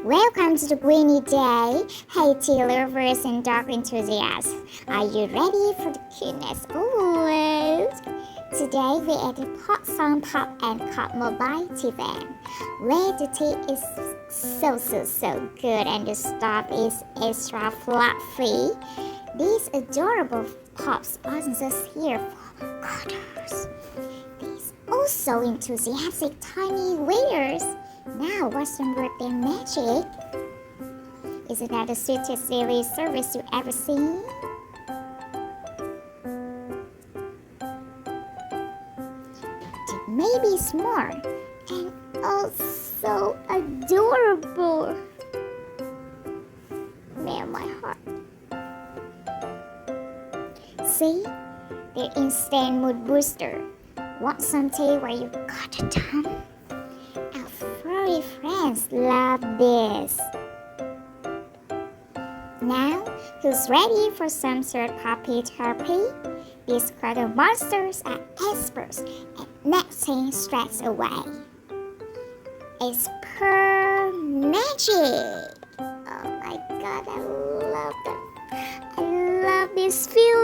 Welcome to the Greeny Day. Hey tea lovers and dog enthusiasts. Are you ready for the cuteness overload? Today we at the Pawsome Pop and Cup mobile tea van, where the tea is so good and the stuff is extra fluffy. These adorable pops aren't just here for cuddles. These also enthusiastic tiny waiters. Now watch them work their magic. Isn't that the sweetest daily service you've ever seen? Maybe more and also adorable. Melt my heart. See? They're instant mood booster. Want some tea where you got a ton? Our furry friends love this. Now, who's ready for some sort of puppy therapy? These cuddle monsters are experts at melting stress away. It's pure magic. Oh my god, I love them. I love this feeling.